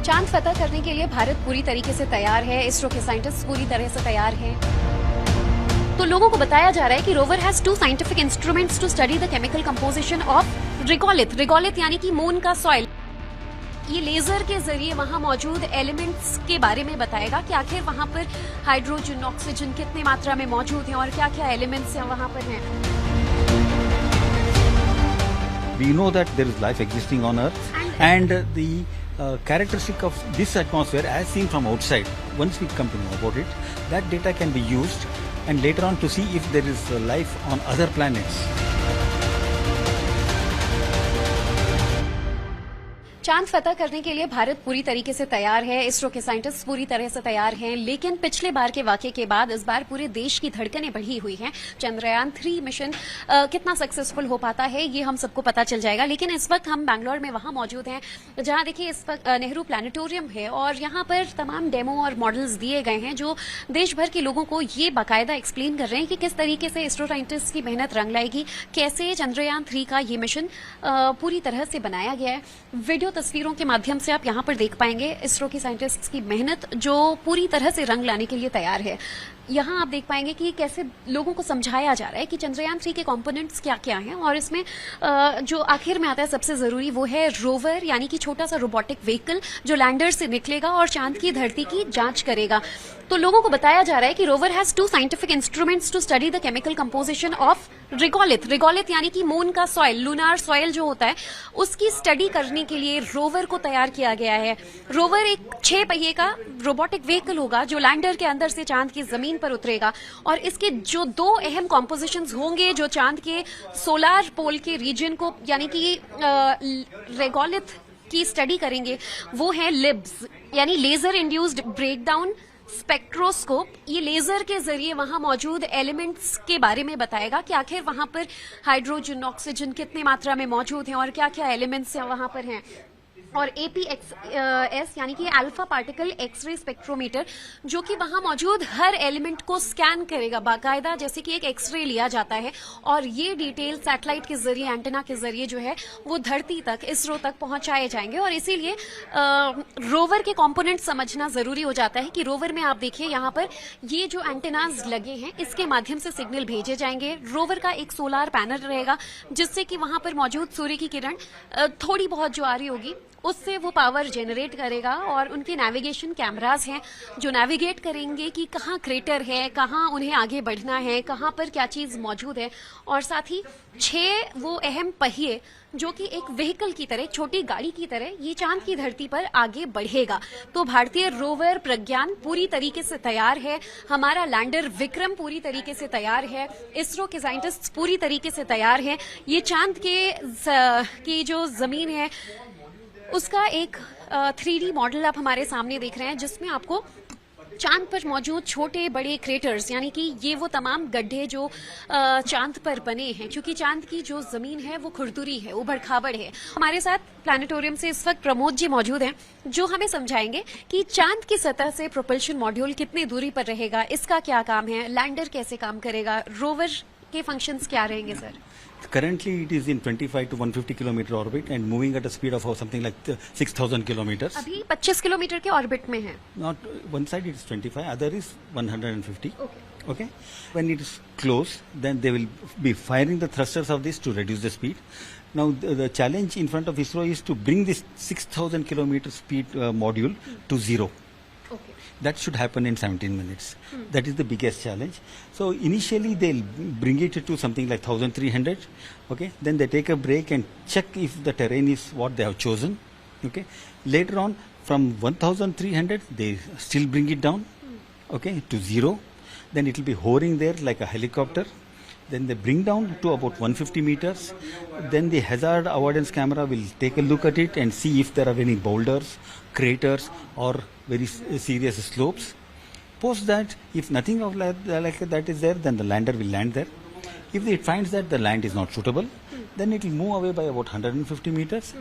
चांद फतह करने के लिए भारत पूरी तरीके से तैयार है। इसरो के साइंटिस्ट पूरी तरह से तैयार हैं। तो लोगों को बताया जा रहा है कि rover has 2 scientific instruments to study the chemical composition of regolith. Regolith यानी कि मून का सॉइल। ये लेजर के जरिए वहां मौजूद एलिमेंट्स के बारे में बताएगा कि आखिर वहां पर हाइड्रोजन, ऑक्सीजन कितनी मात्रा में मौजूद हैं और क्या क्या एलिमेंट्स वहां पर हैं। We know that there is life existing on Earth, and the characteristic of this atmosphere as seen from outside, once we come to know about it, that data can be used and later on to see if there is life on other planets. चांद फतह करने के लिए भारत पूरी तरीके से तैयार है। इसरो के साइंटिस्ट पूरी तरह से तैयार हैं। लेकिन पिछले बार के वाकये के बाद इस बार पूरे देश की धड़कनें बढ़ी हुई हैं। चंद्रयान 3 मिशन कितना सक्सेसफुल हो पाता है ये हम सबको पता चल जाएगा। लेकिन इस वक्त हम बैंगलोर में वहां मौजूद हैं जहां देखिए इस वक्त नेहरू प्लानिटोरियम है और यहां पर तमाम डेमो और मॉडल्स दिए गए हैं जो देश भर के लोगों को ये बाकायदा एक्सप्लेन कर रहे हैं कि किस तरीके से इसरो साइंटिस्ट की मेहनत रंग लाएगी, कैसे चंद्रयान 3 का ये मिशन पूरी तरह से बनाया गया है। वीडियो तस्वीरों के माध्यम से आप यहां पर देख पाएंगे इसरो की साइंटिस्ट्स की मेहनत जो पूरी तरह से रंग लाने के लिए तैयार है। यहां आप देख पाएंगे कि कैसे लोगों को समझाया जा रहा है कि चंद्रयान 3 के कंपोनेंट्स क्या क्या हैं और इसमें जो आखिर में आता है सबसे जरूरी वो है रोवर, यानी कि छोटा सा रोबोटिक व्हीकल जो लैंडर से निकलेगा और चांद की धरती की जांच करेगा। तो लोगों को बताया जा रहा है कि rover has 2 scientific instruments to study the chemical composition of regolith. Regolith यानी कि मून का सॉइल, लूनार सॉइल जो होता है उसकी स्टडी करने के लिए रोवर को तैयार किया गया है। रोवर एक 6 पहिए का रोबोटिक व्हीकल होगा जो लैंडर के अंदर से चांद की जमीन पर उतरेगा और इसके जो 2 अहम कॉम्पोजिशंस होंगे जो चांद के सोलार पोल के रीजन को यानी कि रिगोलिथ की स्टडी करेंगे वो है लिब्स यानी लेजर इंड्यूस्ड ब्रेकडाउन स्पेक्ट्रोस्कोप। ये लेजर के जरिए वहां मौजूद एलिमेंट्स के बारे में बताएगा कि आखिर वहां पर हाइड्रोजन, ऑक्सीजन कितनी मात्रा में मौजूद हैं और क्या क्या एलिमेंट्स वहां पर हैं। और APX यानी कि अल्फा पार्टिकल एक्सरे स्पेक्ट्रोमीटर जो कि वहां मौजूद हर एलिमेंट को स्कैन करेगा बाकायदा, जैसे कि एक एक्सरे लिया जाता है और ये डिटेल सैटेलाइट के जरिए, एंटेना के जरिए जो है वो धरती तक, इसरो तक पहुंचाए जाएंगे। और इसीलिए रोवर के कंपोनेंट समझना जरूरी हो जाता है कि रोवर में आप देखिए यहाँ पर ये जो एंटेनाज लगे हैं इसके माध्यम से सिग्नल भेजे जाएंगे। रोवर का एक सोलार पैनल रहेगा जिससे कि वहां पर मौजूद सूर्य की किरण थोड़ी बहुत जो आ रही होगी उससे वो पावर जनरेट करेगा और उनके नेविगेशन कैमरास हैं जो नेविगेट करेंगे कि कहाँ क्रेटर है, कहाँ उन्हें आगे बढ़ना है, कहाँ पर क्या चीज मौजूद है। और साथ ही 6 वो अहम पहिए जो कि एक व्हीकल की तरह, छोटी गाड़ी की तरह ये चांद की धरती पर आगे बढ़ेगा। तो भारतीय रोवर प्रज्ञान पूरी तरीके से तैयार है, हमारा लैंडर विक्रम पूरी तरीके से तैयार है, इसरो के साइंटिस्ट पूरी तरीके से तैयार हैं। ये चांद की जो जमीन है उसका एक 3D मॉडल आप हमारे सामने देख रहे हैं जिसमें आपको चांद पर मौजूद छोटे बड़े क्रेटर्स यानी कि ये वो तमाम गड्ढे जो चांद पर बने हैं, क्योंकि चांद की जो जमीन है वो खुरदुरी है, उबड़ खाबड़ है। हमारे साथ प्लानिटोरियम से इस वक्त प्रमोद जी मौजूद हैं जो हमें समझाएंगे कि चांद की सतह से प्रोपल्शन मॉड्यूल कितनी दूरी पर रहेगा, इसका क्या काम है, लैंडर कैसे काम करेगा, रोवर के फंक्शंस क्या रहेंगे sir? Currently, it is in 25 to 150 kilometer orbit and moving at a speed of something like 6,000 kilometers. अभी 25 किलोमीटर के ऑर्बिट में है। Not one side it is 25, other is 150. Okay. Okay. When it is close, then they will be firing the thrusters of this to reduce the speed. Now, the challenge in front of ISRO is to bring this 6,000 kilometer speed module to 0. Okay. That should happen in 17 minutes. That is the biggest challenge. So initially they'll bring it to something like 1,300. Okay. Then they take a break and check if the terrain is what they have chosen. Okay. Later on, from 1,300 they still bring it down. Okay, to 0. Then it will be hovering there like a helicopter. Then they bring down to about 150 meters. Then the hazard avoidance camera will take a look at it and see if there are any boulders, craters or very serious slopes. Post that, if nothing of like that is there, then the lander will land there. If it finds that the land is not suitable, then it will move away by about 150 meters.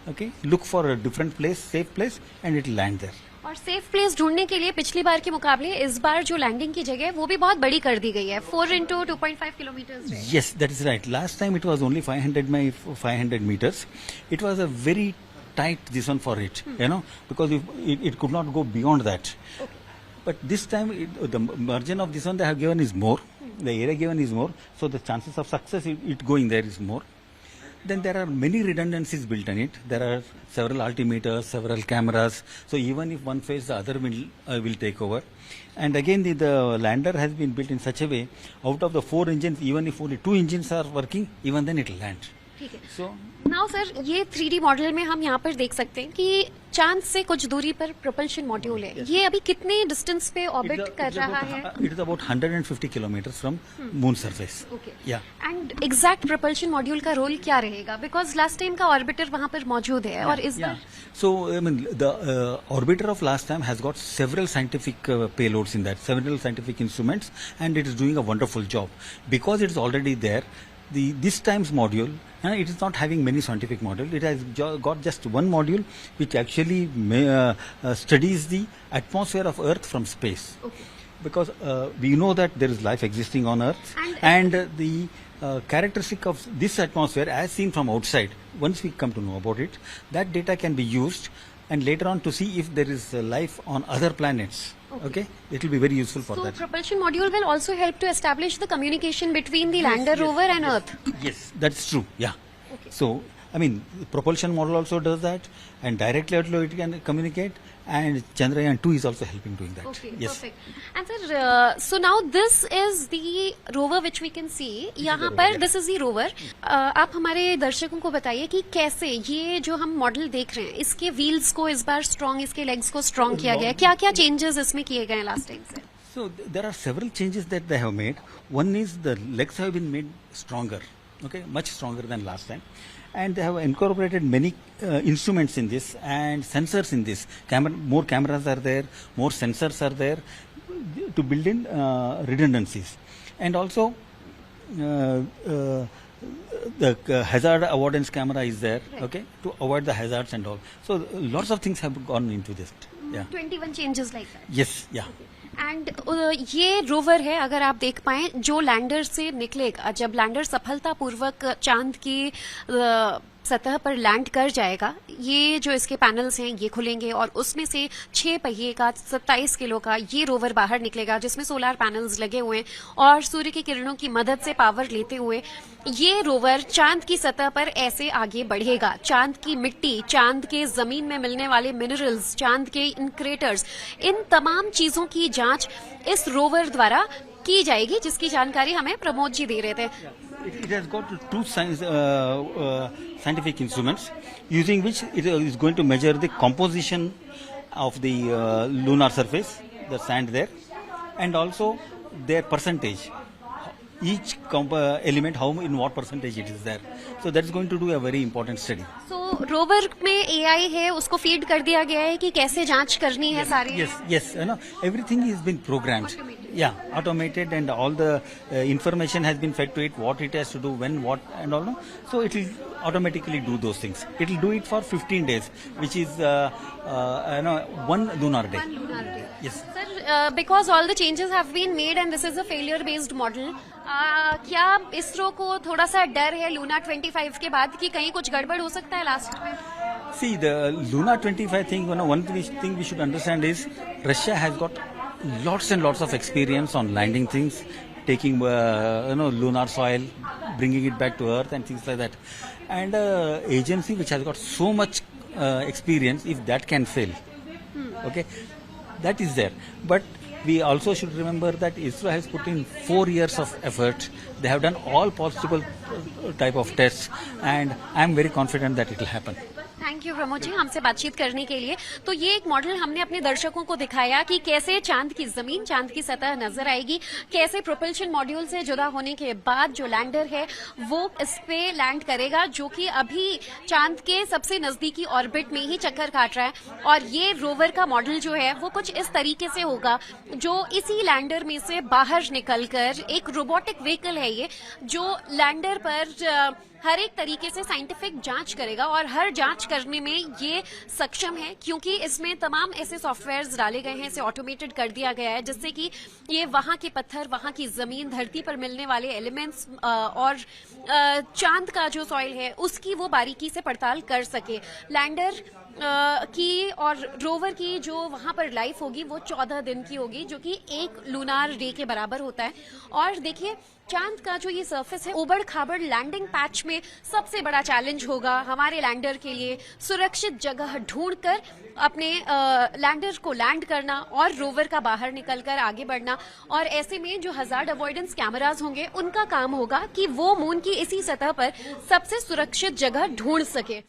Okay, look for a different place, safe place, and it will land there. और safe place ढूंढने के लिए पिछली बार के मुकाबले इस बार जो landing की जगह है वो भी बहुत बड़ी कर दी गई है, 4 into 2.5 kilometers. Yes, that is right. Last time it was only 500 meters. It was a very tight this one for it, because it could not go beyond that. Okay. But this time, the margin of this one they have given is more. The area given is more, so the chances of success it going there is more. Then there are many redundancies built in it. There are several altimeters, several cameras. So even if one fails, the other will take over. And again, the lander has been built in such a way, out of the 4 engines, even if only 2 engines are working, even then it will land. ठीक है. So now sir, ये 3D model में हम यहाँ पर देख सकते हैं कि चांद से कुछ दूरी पर प्रोपल्शन मॉड्यूल है. ये अभी कितने डिस्टेंस पे ऑर्बिट कर रहा है? It is about 150 kilometers from moon surface. Okay. Yeah. And exact propulsion module का रोल क्या रहेगा? बिकॉज लास्ट टाइम का ऑर्बिटर वहाँ पर मौजूद है और इस बार So, I mean, the orbiter of last time has got several scientific payloads in that, several scientific instruments, and it is doing a wonderful job. Because it is already there, this time's module, it is not having many scientific modules. It has got just one module which actually studies the atmosphere of Earth from space. Okay. Because we know that there is life existing on Earth, and the characteristic of this atmosphere as seen from outside, once we come to know about it, that data can be used and later on to see if there is life on other planets. Okay, it will be very useful for So that. propulsion module will also help to establish the communication between the lander rover and Earth. Yes, that's true. Yeah. Okay. So, I mean, the propulsion model also does that, and directly also it can communicate, and Chandrayaan 2 is also helping doing that. Okay, Yes. perfect. And sir, so now this is the rover which we can see. यहाँ पर this is the rover. आप हमारे दर्शकों को बताइए कि कैसे ये जो हम मॉडल देख रहे हैं, इसके व्हील्स को इस बार स्ट्रॉन्ग, इसके लेग्स को स्ट्रॉन्ग किया गया है. क्या क्या चेंजेस इसमें किए गए हैं लास्ट टाइम से? So there are several changes that they have made. One is the legs have been made stronger, okay, much stronger than last time, and they have incorporated many instruments in this and sensors in this. More cameras are there, more sensors are there to build in redundancies, and also the hazard avoidance camera is there, okay, to avoid the hazards and all. So lots of things have gone into this. Yeah. 21 changes like that. Yes. Yeah. And ये rover है, अगर आप देख पाए, जो lander से निकलेगा, जब लैंडर सफलतापूर्वक चांद की सतह पर लैंड कर जाएगा, ये जो इसके पैनल्स हैं ये खुलेंगे और उसमें से 6 पहिए का 27 किलो का ये रोवर बाहर निकलेगा, जिसमें सोलर पैनल्स लगे हुए हैं और सूर्य की किरणों की मदद से पावर लेते हुए ये रोवर चांद की सतह पर ऐसे आगे बढ़ेगा. चांद की मिट्टी, चांद के जमीन में मिलने वाले मिनरल्स, चांद के इन क्रेटर्स, इन तमाम चीजों की जांच इस रोवर द्वारा की जाएगी, जिसकी जानकारी हमें प्रमोद जी दे रहे थे. It has got 2 scientific instruments using which it is going to measure the composition of the lunar surface, the sand there, and also their percentage. Each element, how in what percentage it is there. So that is going to do a very important study. So rover में AI है, उसको feed कर दिया गया है कि कैसे जांच करनी है सारी. Yes, everything has been programmed. Yeah, automated, and all the information has been fed to it, what it has to do, when, what, and all. So it will automatically do those things. It will do it for 15 days, which is one lunar day. One lunar day. Yes. Sir, because all the changes have been made and this is a failure-based model, क्या इसरो को थोड़ा सा डर है Luna 25 के बाद कि कहीं कुछ गड़बड़ हो सकता है लास्ट में? See, the Luna 25 thing, one thing we should understand is Russia has got lots and lots of experience on landing things, taking lunar soil, bringing it back to Earth and things like that. And agency which has got so much experience, if that can fail, okay, that is there. But we also should remember that ISRO has put in 4 years of effort. They have done all possible type of tests, and I am very confident that it will happen. Thank you Pramod ji हमसे बातचीत करने के लिए. तो ये एक model हमने अपने दर्शकों को दिखाया कि कैसे चांद की जमीन, चांद की सतह नजर आएगी, कैसे प्रोपल्शन मॉड्यूल से जुदा होने के बाद जो लैंडर है वो इस पे लैंड करेगा, जो कि अभी चांद के सबसे नजदीकी ऑर्बिट में ही चक्कर काट रहा है. और ये रोवर का मॉडल जो है वो कुछ इस तरीके से होगा, जो इसी लैंडर में से बाहर निकलकर एक रोबोटिक व्हीकल है ये, जो लैंडर पर हर एक तरीके से साइंटिफिक जांच करेगा और हर जांच करने में ये सक्षम है, क्योंकि इसमें तमाम ऐसे सॉफ्टवेयर्स डाले गए हैं, इसे ऑटोमेटेड कर दिया गया है, जिससे कि ये वहां के पत्थर, वहां की जमीन, धरती पर मिलने वाले एलिमेंट्स और चांद का जो सॉइल है उसकी वो बारीकी से पड़ताल कर सके। लैंडर की और रोवर की जो वहां पर लाइफ होगी वो 14 दिन की होगी, जो कि एक लूनार डे के बराबर होता है। और देखिए, चांद का जो ये सरफेस है, उबड़ खाबड़ लैंडिंग पैच में सबसे बड़ा चैलेंज होगा हमारे लैंडर के लिए सुरक्षित जगह ढूंढकर अपने लैंडर को लैंड करना और रोवर का बाहर निकलकर आगे बढ़ना। और ऐसे में जो हजार्ड अवॉइडेंस कैमराज होंगे उनका काम होगा कि वो मून की इसी सतह पर सबसे सुरक्षित जगह ढूंढ सके।